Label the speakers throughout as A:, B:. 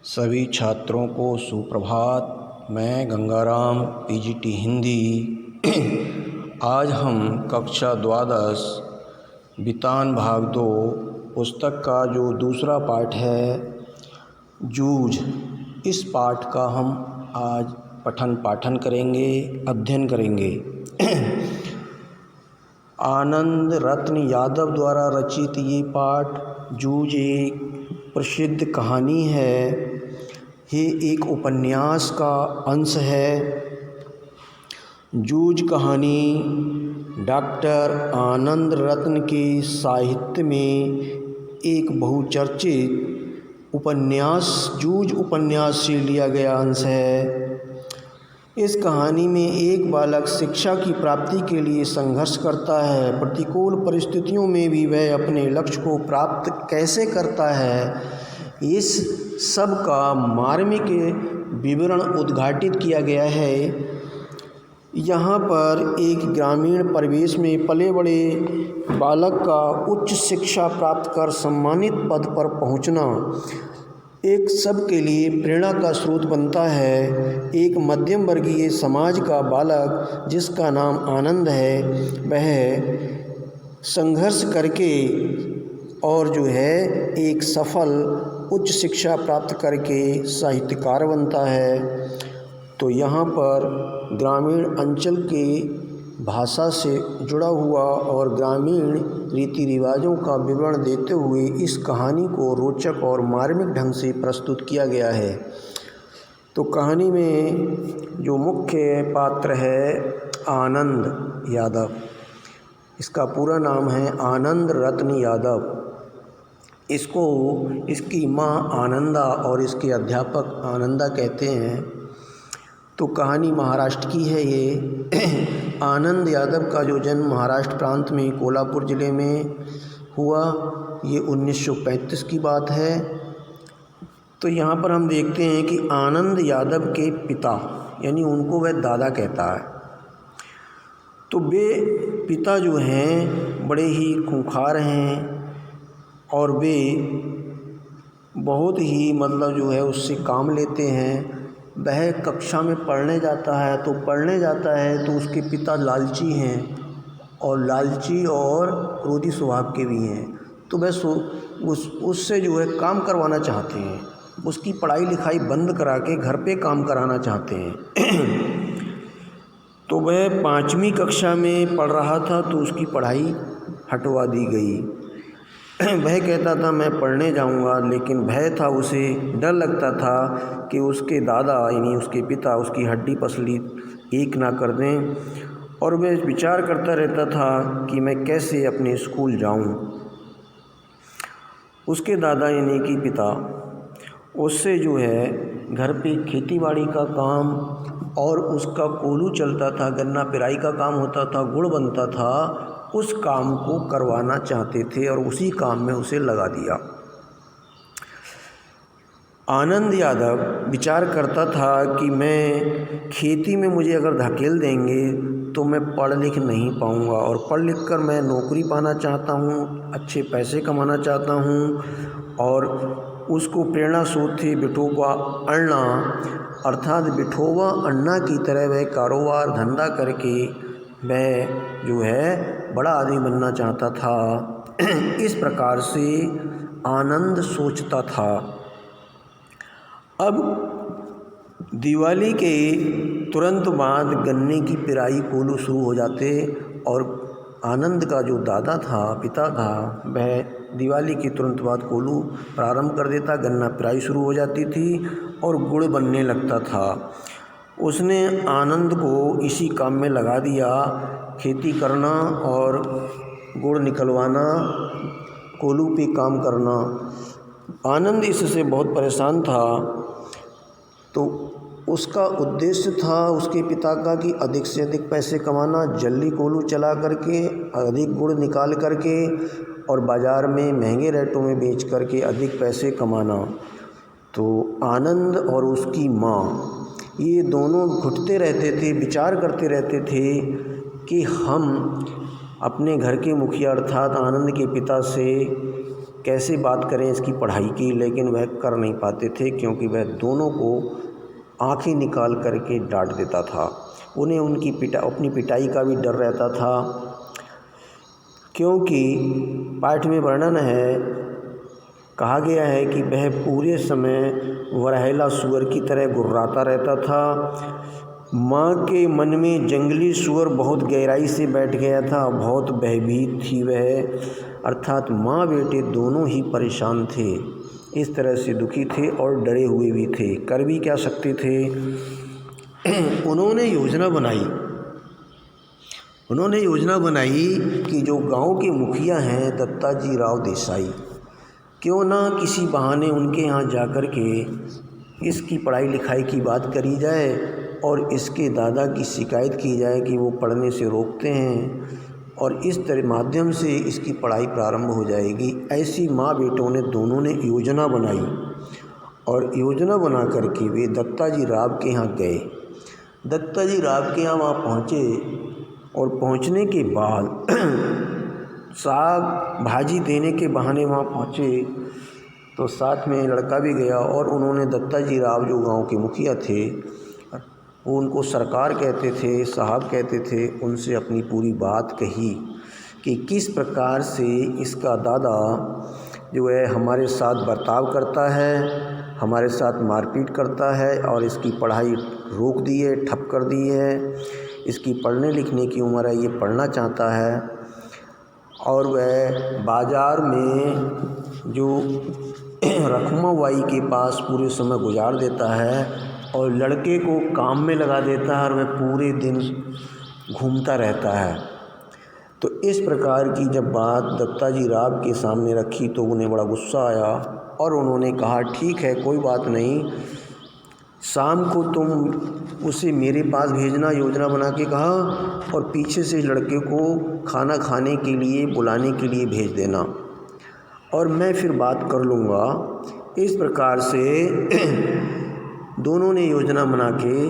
A: सभी छात्रों को सुप्रभात। मैं गंगाराम पीजीटी हिंदी। आज हम कक्षा द्वादश वितान भाग 2 पुस्तक का जो दूसरा पाठ है जूझ, इस पाठ का हम आज पठन पाठन करेंगे, अध्ययन करेंगे। आनंद रत्न यादव द्वारा रचित ये पाठ जूझ एक प्रसिद्ध कहानी है। ये एक उपन्यास का अंश है। जूझ कहानी डॉक्टर आनंद रत्न के साहित्य में एक बहुचर्चित उपन्यास जूझ उपन्यास से लिया गया अंश है। इस कहानी में एक बालक शिक्षा की प्राप्ति के लिए संघर्ष करता है। प्रतिकूल परिस्थितियों में भी वह अपने लक्ष्य को प्राप्त कैसे करता है, इस सब का मार्मिक विवरण उद्घाटित किया गया है। यहाँ पर एक ग्रामीण परिवेश में पले बड़े बालक का उच्च शिक्षा प्राप्त कर सम्मानित पद पर पहुँचना एक सब के लिए प्रेरणा का स्रोत बनता है। एक मध्यम वर्गीय समाज का बालक जिसका नाम आनंद है, वह संघर्ष करके और जो है एक सफल उच्च शिक्षा प्राप्त करके साहित्यकार बनता है। तो यहाँ पर ग्रामीण अंचल के भाषा से जुड़ा हुआ और ग्रामीण रीति रिवाजों का विवरण देते हुए इस कहानी को रोचक और मार्मिक ढंग से प्रस्तुत किया गया है। तो कहानी में जो मुख्य पात्र है आनंद यादव, इसका पूरा नाम है आनंद रत्न यादव। इसको इसकी माँ आनंदा और इसके अध्यापक आनंदा कहते हैं। तो कहानी महाराष्ट्र की है ये। आनंद यादव का जो जन्म महाराष्ट्र प्रांत में कोल्हापुर ज़िले में हुआ, ये 1935 की बात है। तो यहाँ पर हम देखते हैं कि आनंद यादव के पिता, यानी उनको वह दादा कहता है, तो वे पिता जो हैं बड़े ही खूंखार हैं और वे बहुत ही मतलब जो है उससे काम लेते हैं। वह कक्षा में पढ़ने जाता है तो उसके पिता लालची हैं और लालची और क्रोधी स्वभाव के भी हैं। तो वह उससे जो है काम करवाना चाहते हैं, उसकी पढ़ाई लिखाई बंद करा के घर पे काम कराना चाहते हैं। तो वह 5वीं कक्षा में पढ़ रहा था तो उसकी पढ़ाई हटवा दी गई। वह कहता था मैं पढ़ने जाऊंगा, लेकिन भय था, उसे डर लगता था कि उसके दादा यानी उसके पिता उसकी हड्डी पसली एक ना कर दें। और वह विचार करता रहता था कि मैं कैसे अपने स्कूल जाऊं। उसके दादा यानी कि पिता उससे जो है घर पे खेतीबाड़ी का काम और उसका कोलू चलता था, गन्ना पेराई का काम होता था, गुड़ बनता था, उस काम को करवाना चाहते थे और उसी काम में उसे लगा दिया। आनंद यादव विचार करता था कि मैं खेती में मुझे अगर धकेल देंगे तो मैं पढ़ लिख नहीं पाऊँगा और पढ़ लिख कर मैं नौकरी पाना चाहता हूँ, अच्छे पैसे कमाना चाहता हूँ। और उसको प्रेरणा स्रोत थी विठोबा अण्णा, अर्थात विठोबा अण्णा की तरह वह कारोबार धंधा करके वह जो है बड़ा आदमी बनना चाहता था। इस प्रकार से आनंद सोचता था। अब दिवाली के तुरंत बाद गन्ने की पेराई कोलू शुरू हो जाते और आनंद का जो दादा था, पिता था, वह दिवाली के तुरंत बाद कोलू प्रारंभ कर देता, गन्ना पेराई शुरू हो जाती थी और गुड़ बनने लगता था। उसने आनंद को इसी काम में लगा दिया, खेती करना और गुड़ निकलवाना, कोलू पे काम करना। आनंद इससे बहुत परेशान था। तो उसका उद्देश्य था उसके पिता का कि अधिक से अधिक पैसे कमाना, जल्दी कोलू चला करके अधिक गुड़ निकाल करके और बाज़ार में महंगे रेटों में बेच करके अधिक पैसे कमाना। तो आनंद और उसकी माँ ये दोनों घुटते रहते थे, विचार करते रहते थे कि हम अपने घर के मुखिया अर्थात आनंद के पिता से कैसे बात करें इसकी पढ़ाई की, लेकिन वह कर नहीं पाते थे क्योंकि वह दोनों को आंखें निकाल करके डांट देता था। उन्हें अपनी पिटाई का भी डर रहता था, क्योंकि पाठ में वर्णन है, कहा गया है कि वह पूरे समय वरहेला सूअर की तरह गुर्राता रहता था। माँ के मन में जंगली सूअर बहुत गहराई से बैठ गया था, बहुत भयभीत थी वह, अर्थात माँ बेटे दोनों ही परेशान थे, इस तरह से दुखी थे और डरे हुए भी थे। कर भी क्या सकते थे। उन्होंने योजना बनाई कि जो गांव के मुखिया हैं दत्ताजी राव देसाई, क्यों ना किसी बहाने उनके यहाँ जाकर के इसकी पढ़ाई लिखाई की बात करी जाए और इसके दादा की शिकायत की जाए कि वो पढ़ने से रोकते हैं, और इस तरह माध्यम से इसकी पढ़ाई प्रारंभ हो जाएगी। ऐसी माँ बेटों ने दोनों ने योजना बनाई और योजना बना करके वे दत्ताजी राव के यहाँ गए। दत्ताजी राव के यहाँ वहाँ पहुँचे और पहुँचने के बाद साग भाजी देने के बहाने वहाँ पहुँचे तो साथ में लड़का भी गया और उन्होंने दत्ताजी राव जो गांव के मुखिया थे, वो उनको सरकार कहते थे, साहब कहते थे, उनसे अपनी पूरी बात कही कि किस प्रकार से इसका दादा जो है हमारे साथ बर्ताव करता है, हमारे साथ मारपीट करता है और इसकी पढ़ाई रोक दी है, ठप कर दी है। इसकी पढ़ने लिखने की उम्र है, ये पढ़ना चाहता है और वह बाज़ार में जो रखमाबाई के पास पूरे समय गुजार देता है और लड़के को काम में लगा देता है और वह पूरे दिन घूमता रहता है। तो इस प्रकार की जब बात दत्ताजी राव के सामने रखी तो उन्हें बड़ा गुस्सा आया और उन्होंने कहा, ठीक है कोई बात नहीं, शाम को तुम उसे मेरे पास भेजना, योजना बना के कहा, और पीछे से लड़के को खाना खाने के लिए बुलाने के लिए भेज देना और मैं फिर बात कर लूँगा। इस प्रकार से दोनों ने योजना बना के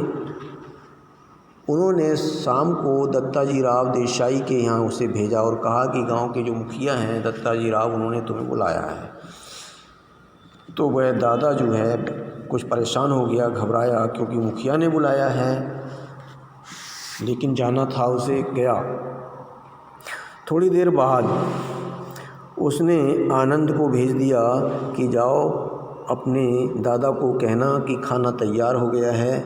A: उन्होंने शाम को दत्ताजी राव देसाई के यहाँ उसे भेजा और कहा कि गांव के जो मुखिया हैं दत्ताजी राव, उन्होंने तुम्हें बुलाया है। तो वह दादा जो है कुछ परेशान हो गया, घबराया, क्योंकि मुखिया ने बुलाया है, लेकिन जाना था उसे, गया। थोड़ी देर बाद उसने आनंद को भेज दिया कि जाओ अपने दादा को कहना कि खाना तैयार हो गया है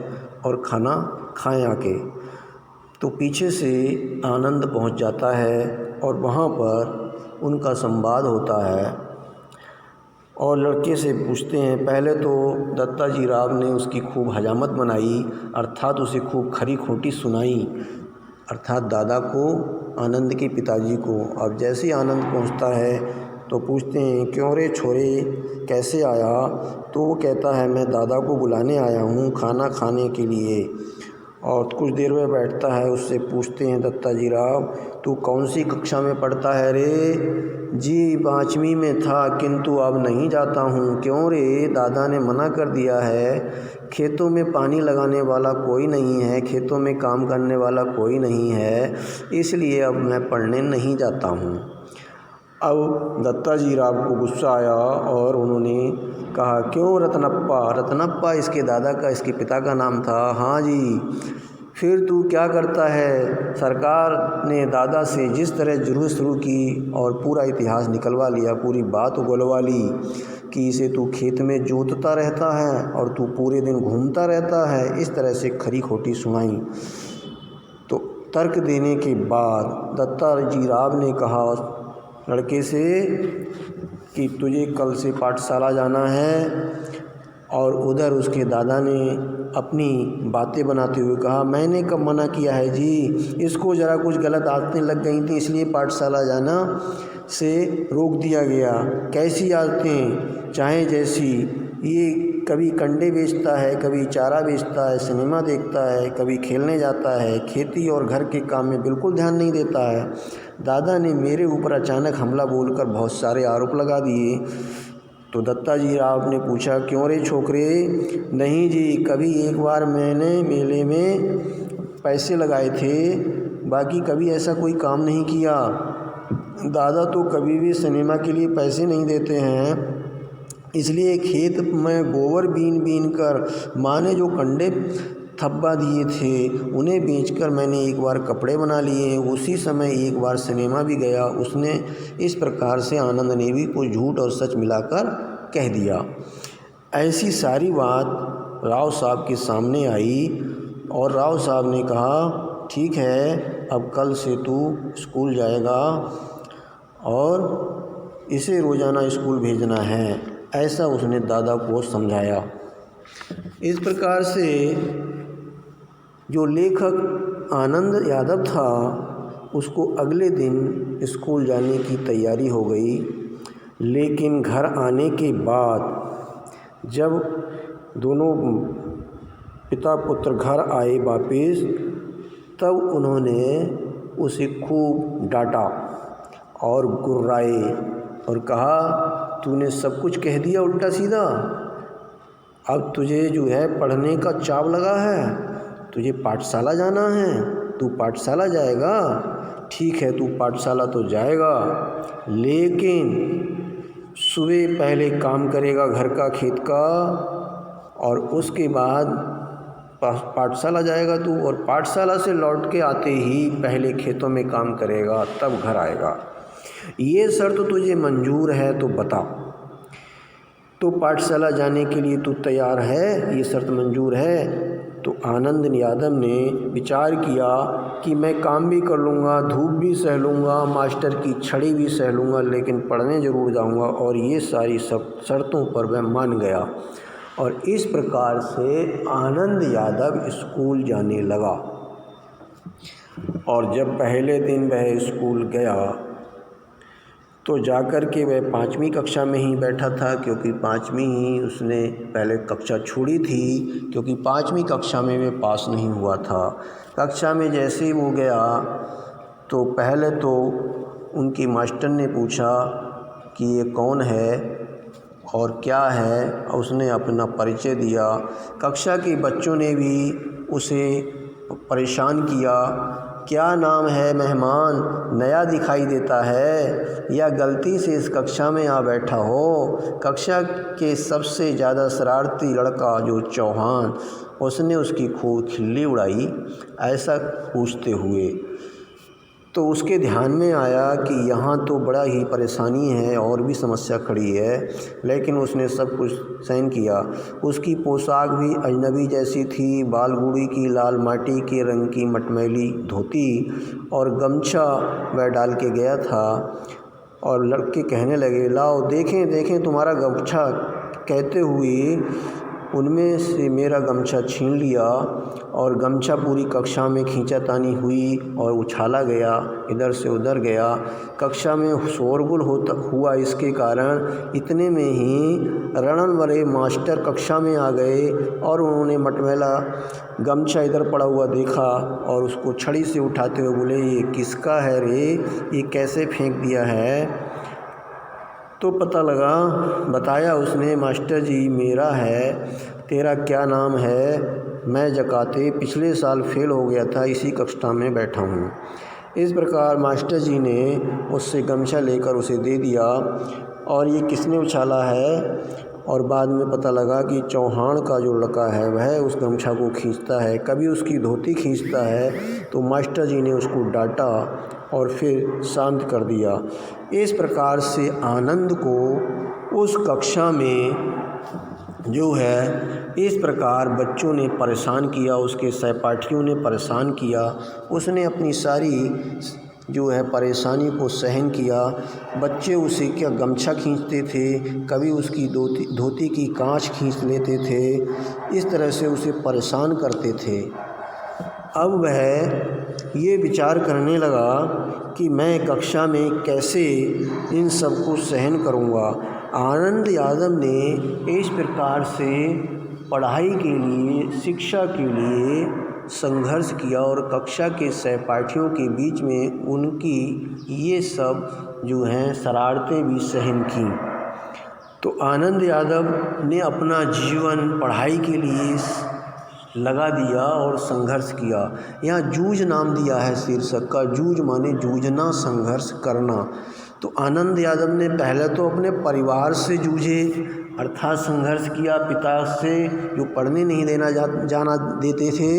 A: और खाना खाएं आके। तो पीछे से आनंद पहुंच जाता है और वहाँ पर उनका संवाद होता है और लड़के से पूछते हैं। पहले तो दत्ताजी राव ने उसकी खूब हजामत बनाई, अर्थात उसे खूब खरी खोटी सुनाई, अर्थात दादा को, आनंद के पिताजी को। अब जैसे ही आनंद पहुंचता है तो पूछते हैं, क्यों रे छोरे कैसे आया? तो वो कहता है, मैं दादा को बुलाने आया हूँ खाना खाने के लिए। और कुछ देर में बैठता है, उससे पूछते हैं दत्ताजी राव, तू कौन सी कक्षा में पढ़ता है रे? जी 5वीं में था, किंतु अब नहीं जाता हूँ। क्यों रे? दादा ने मना कर दिया है, खेतों में पानी लगाने वाला कोई नहीं है, खेतों में काम करने वाला कोई नहीं है, इसलिए अब मैं पढ़ने नहीं जाता हूँ। अब दत्ताजी राव को गुस्सा आया और उन्होंने कहा, क्यों रत्नप्पा? रत्नप्पा इसके दादा का, इसके पिता का नाम था। हाँ जी, फिर तू क्या करता है? सरकार ने दादा से जिस तरह जुलूस शुरू की और पूरा इतिहास निकलवा लिया, पूरी बात उगलवा ली कि इसे तू खेत में जोतता रहता है और तू पूरे दिन घूमता रहता है, इस तरह से खरी खोटी सुनाई। तो तर्क देने के बाद दत्ताजी राव ने कहा लड़के से कि तुझे कल से पाठशाला जाना है, और उधर उसके दादा ने अपनी बातें बनाते हुए कहा, मैंने कब मना किया है जी, इसको ज़रा कुछ गलत आदतें लग गई थी, इसलिए पाठशाला जाना से रोक दिया गया। कैसी आदतें? चाहे जैसी, ये कभी कंडे बेचता है, कभी चारा बेचता है, सिनेमा देखता है, कभी खेलने जाता है, खेती और घर के काम में बिल्कुल ध्यान नहीं देता है। दादा ने मेरे ऊपर अचानक हमला बोलकर बहुत सारे आरोप लगा दिए। तो दत्ताजी राव ने पूछा, क्यों रे छोकरे? नहीं जी, कभी एक बार मैंने मेले में पैसे लगाए थे, बाकी कभी ऐसा कोई काम नहीं किया। दादा तो कभी भी सिनेमा के लिए पैसे नहीं देते हैं, इसलिए खेत में गोबर बीन बीन कर माँ ने जो कंडे थब्बा दिए थे उन्हें बेचकर मैंने एक बार कपड़े बना लिए। उसी समय एक बार सिनेमा भी गया। उसने इस प्रकार से आनंद ने भी कुछ झूठ और सच मिलाकर कह दिया। ऐसी सारी बात राव साहब के सामने आई और राव साहब ने कहा, ठीक है, अब कल से तू स्कूल जाएगा और इसे रोज़ाना स्कूल भेजना है, ऐसा उसने दादा को समझाया। इस प्रकार से जो लेखक आनंद यादव था उसको अगले दिन स्कूल जाने की तैयारी हो गई। लेकिन घर आने के बाद जब दोनों पिता पुत्र घर आए वापस, तब उन्होंने उसे खूब डांटा और गुर्राए और कहा, तूने सब कुछ कह दिया उल्टा सीधा, अब तुझे जो है पढ़ने का चाव लगा है, तुझे पाठशाला जाना है, तू पाठशाला जाएगा, ठीक है तू पाठशाला तो जाएगा, लेकिन सुबह पहले काम करेगा घर का खेत का और उसके बाद पाठशाला जाएगा तू, और पाठशाला से लौट के आते ही पहले खेतों में काम करेगा तब घर आएगा। ये शर्त तुझे मंजूर है तो बता, तो पाठशाला जाने के लिए तू तैयार है, ये शर्त मंजूर है? तो आनंद यादव ने विचार किया कि मैं काम भी कर लूँगा, धूप भी सह लूँगा, मास्टर की छड़ी भी सह लूँगा, लेकिन पढ़ने ज़रूर जाऊँगा, और ये सारी सब शर्तों पर वह मान गया। और इस प्रकार से आनंद यादव स्कूल जाने लगा। और जब पहले दिन वह स्कूल गया तो जाकर के वह 5वीं कक्षा में ही बैठा था, क्योंकि 5वीं ही उसने पहले कक्षा छोड़ी थी, क्योंकि 5वीं कक्षा में वह पास नहीं हुआ था। कक्षा में जैसे ही वो गया तो पहले तो उनकी मास्टर ने पूछा कि ये कौन है और क्या है, और उसने अपना परिचय दिया। कक्षा के बच्चों ने भी उसे परेशान किया, क्या नाम है मेहमान, नया दिखाई देता है या गलती से इस कक्षा में आ बैठा हो? कक्षा के सबसे ज़्यादा शरारती लड़का जो चौहान, उसने उसकी खूब खिल्ली उड़ाई ऐसा पूछते हुए। तो उसके ध्यान में आया कि यहाँ तो बड़ा ही परेशानी है और भी समस्या खड़ी है, लेकिन उसने सब कुछ सहन किया। उसकी पोशाक भी अजनबी जैसी थी, बाल बूढ़ी की लाल माटी के रंग की मटमैली धोती और गमछा वह डाल के गया था। और लड़के कहने लगे, लाओ देखें देखें तुम्हारा गमछा, कहते हुए उनमें से मेरा गमछा छीन लिया और गमछा पूरी कक्षा में खींचातानी हुई और उछाला गया, इधर से उधर गया। कक्षा में शोरगुल हुआ। इसके कारण इतने में ही रणन वाले मास्टर कक्षा में आ गए और उन्होंने मटमैला गमछा इधर पड़ा हुआ देखा और उसको छड़ी से उठाते हुए बोले, ये किसका है रे, ये कैसे फेंक दिया है? तो पता लगा, बताया उसने, मास्टर जी मेरा है, तेरा क्या नाम है? मैं जकाते पिछले साल फेल हो गया था, इसी कक्षा में बैठा हूँ। इस प्रकार मास्टर जी ने उससे गमछा लेकर उसे दे दिया। और ये किसने उछाला है? और बाद में पता लगा कि चौहान का जो लड़का है वह उस गमछा को खींचता है, कभी उसकी धोती खींचता है। तो मास्टर जी ने उसको डांटा और फिर शांत कर दिया। इस प्रकार से आनंद को उस कक्षा में जो है इस प्रकार बच्चों ने परेशान किया, उसके सहपाठियों ने परेशान किया। उसने अपनी सारी जो है परेशानी को सहन किया। बच्चे उसे क्या गमछा खींचते थे, कभी उसकी धोती की कांच खींच लेते थे, इस तरह से उसे परेशान करते थे। अब वह ये विचार करने लगा कि मैं कक्षा में कैसे इन सब को सहन करूँगा। आनंद यादव ने इस प्रकार से पढ़ाई के लिए, शिक्षा के लिए संघर्ष किया और कक्षा के सहपाठियों के बीच में उनकी ये सब जो हैं शरारतें भी सहन की। तो आनंद यादव ने अपना जीवन पढ़ाई के लिए लगा दिया और संघर्ष किया। यहाँ जूझ नाम दिया है शीर्षक का। जूझ माने जूझना, संघर्ष करना। तो आनंद यादव ने पहले तो अपने परिवार से जूझे, अर्थात संघर्ष किया। पिता से जो पढ़ने नहीं जाना देते थे,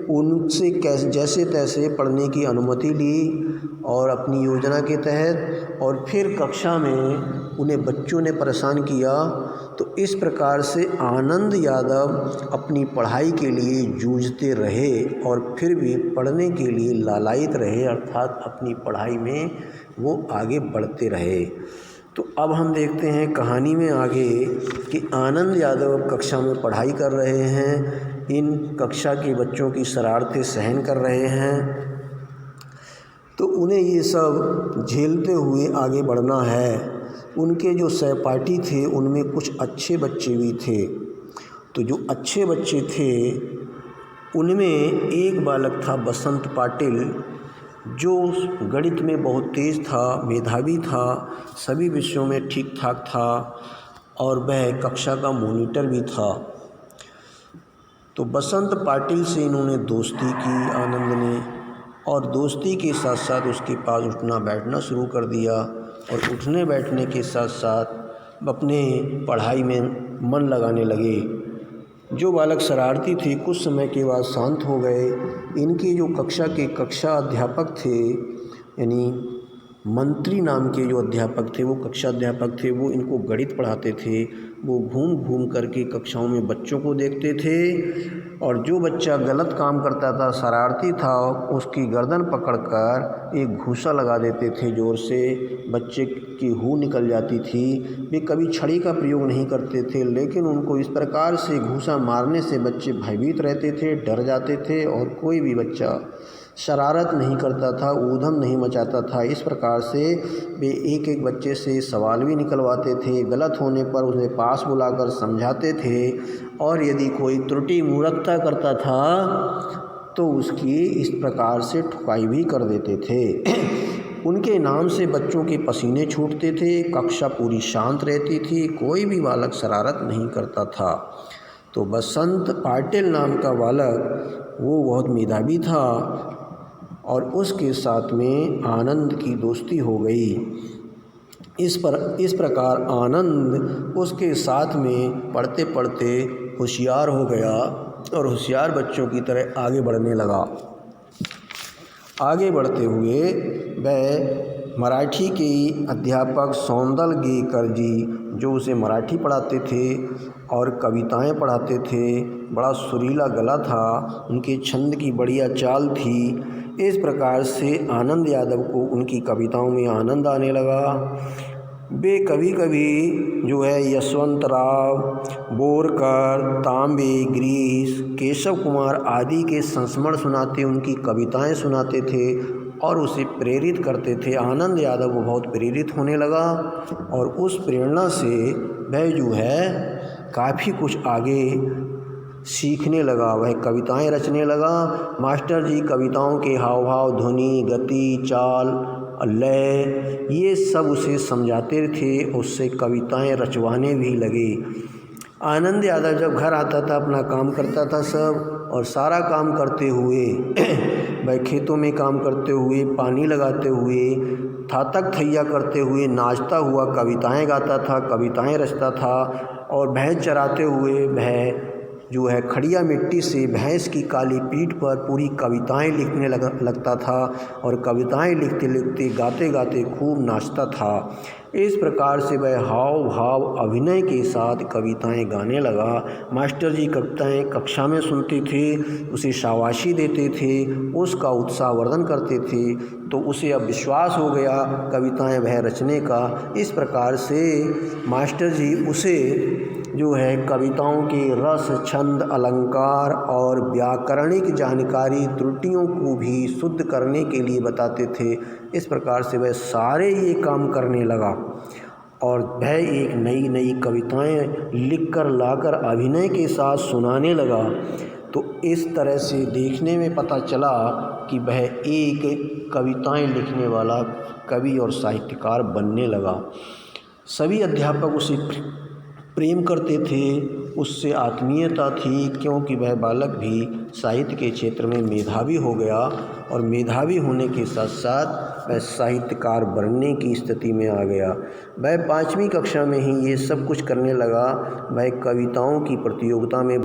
A: उनसे जैसे तैसे पढ़ने की अनुमति ली और अपनी योजना के तहत, और फिर कक्षा में उन्हें बच्चों ने परेशान किया। तो इस प्रकार से आनंद यादव अपनी पढ़ाई के लिए जूझते रहे और फिर भी पढ़ने के लिए लालायित रहे, अर्थात अपनी पढ़ाई में वो आगे बढ़ते रहे। तो अब हम देखते हैं कहानी में आगे कि आनंद यादव कक्षा में पढ़ाई कर रहे हैं, इन कक्षा के बच्चों की शरारतें सहन कर रहे हैं। तो उन्हें ये सब झेलते हुए आगे बढ़ना है। उनके जो सहपाठी थे उनमें कुछ अच्छे बच्चे भी थे। तो जो अच्छे बच्चे थे उनमें एक बालक था बसंत पाटिल, जो गणित में बहुत तेज़ था, मेधावी था, सभी विषयों में ठीक ठाक था और वह कक्षा का मॉनिटर भी था। तो बसंत पाटिल से इन्होंने दोस्ती की आनंद ने, और दोस्ती के साथ साथ उसके पास उठना बैठना शुरू कर दिया, और उठने बैठने के साथ साथ अपने पढ़ाई में मन लगाने लगे। जो बालक शरारती थे कुछ समय के बाद शांत हो गए। इनके जो कक्षा अध्यापक थे, यानी मंत्री नाम के जो अध्यापक थे, वो कक्षा अध्यापक थे, वो इनको गणित पढ़ाते थे। वो घूम घूम करके कक्षाओं में बच्चों को देखते थे, और जो बच्चा गलत काम करता था, शरारती था, उसकी गर्दन पकड़कर एक घूसा लगा देते थे ज़ोर से। बच्चे की हू निकल जाती थी। वे कभी छड़ी का प्रयोग नहीं करते थे, लेकिन उनको इस प्रकार से घूसा मारने से बच्चे भयभीत रहते थे, डर जाते थे, और कोई भी बच्चा शरारत नहीं करता था, ऊधम नहीं मचाता था। इस प्रकार से वे एक एक बच्चे से सवाल भी निकलवाते थे। गलत होने पर उन्हें पास बुलाकर समझाते थे, और यदि कोई त्रुटि मूर्खता करता था तो उसकी इस प्रकार से ठुकाई भी कर देते थे। उनके नाम से बच्चों के पसीने छूटते थे, कक्षा पूरी शांत रहती थी, कोई भी बालक शरारत नहीं करता था। तो बसंत पाटिल नाम का बालक वो बहुत मेधावी था, और उसके साथ में आनंद की दोस्ती हो गई। इस प्रकार आनंद उसके साथ में पढ़ते पढ़ते होशियार हो गया, और होशियार बच्चों की तरह आगे बढ़ने लगा। आगे बढ़ते हुए वह मराठी के अध्यापक सौंदल गेकर जी, जो उसे मराठी पढ़ाते थे और कविताएं पढ़ाते थे, बड़ा सुरीला गला था, उनके छंद की बढ़िया चाल थी। इस प्रकार से आनंद यादव को उनकी कविताओं में आनंद आने लगा। वे कभी कभी जो है यशवंतराव, बोरकर, तांबे, ग्रीस, केशव कुमार आदि के संस्मरण सुनाते, उनकी कविताएं सुनाते थे और उसे प्रेरित करते थे। आनंद यादव को बहुत प्रेरित होने लगा, और उस प्रेरणा से वह जो है काफ़ी कुछ आगे सीखने लगा। वह कविताएं रचने लगा। मास्टर जी कविताओं के हाव भाव, ध्वनि, गति, चाल, लय, ये सब उसे समझाते थे, उससे कविताएं रचवाने भी लगे। आनंद यादव जब घर आता था अपना काम करता था सब, और सारा काम करते हुए वह खेतों में काम करते हुए, पानी लगाते हुए, थातक थैया करते हुए, नाचता हुआ कविताएं गाता था, कविताएं रचता था। और भैंस चराते हुए वह जो है खड़िया मिट्टी से भैंस की काली पीठ पर पूरी कविताएं लिखने लगता था, और कविताएं लिखते लिखते, गाते गाते खूब नाचता था। इस प्रकार से वह हाव भाव अभिनय के साथ कविताएं गाने लगा। मास्टर जी कविताएं कक्षा में सुनते थे, उसे शाबाशी देते थे, उसका उत्साहवर्धन करते थे, तो उसे अब विश्वास हो गया कविताएं वह रचने का। इस प्रकार से मास्टर जी उसे जो है कविताओं के रस, छंद, अलंकार और व्याकरणिक जानकारी, त्रुटियों को भी शुद्ध करने के लिए बताते थे। इस प्रकार से वह सारे ये काम करने लगा, और वह एक नई नई कविताएं लिखकर लाकर अभिनय के साथ सुनाने लगा। तो इस तरह से देखने में पता चला कि वह एक कविताएं लिखने वाला कवि और साहित्यकार बनने लगा। सभी अध्यापक उसे प्रेम करते थे, उससे आत्मीयता थी, क्योंकि वह बालक भी साहित्य के क्षेत्र में मेधावी हो गया और मेधावी होने के साथ साथ वह साहित्यकार बनने की स्थिति में आ गया। वह 5वीं कक्षा में ही ये सब कुछ करने लगा। वह कविताओं की प्रतियोगिता में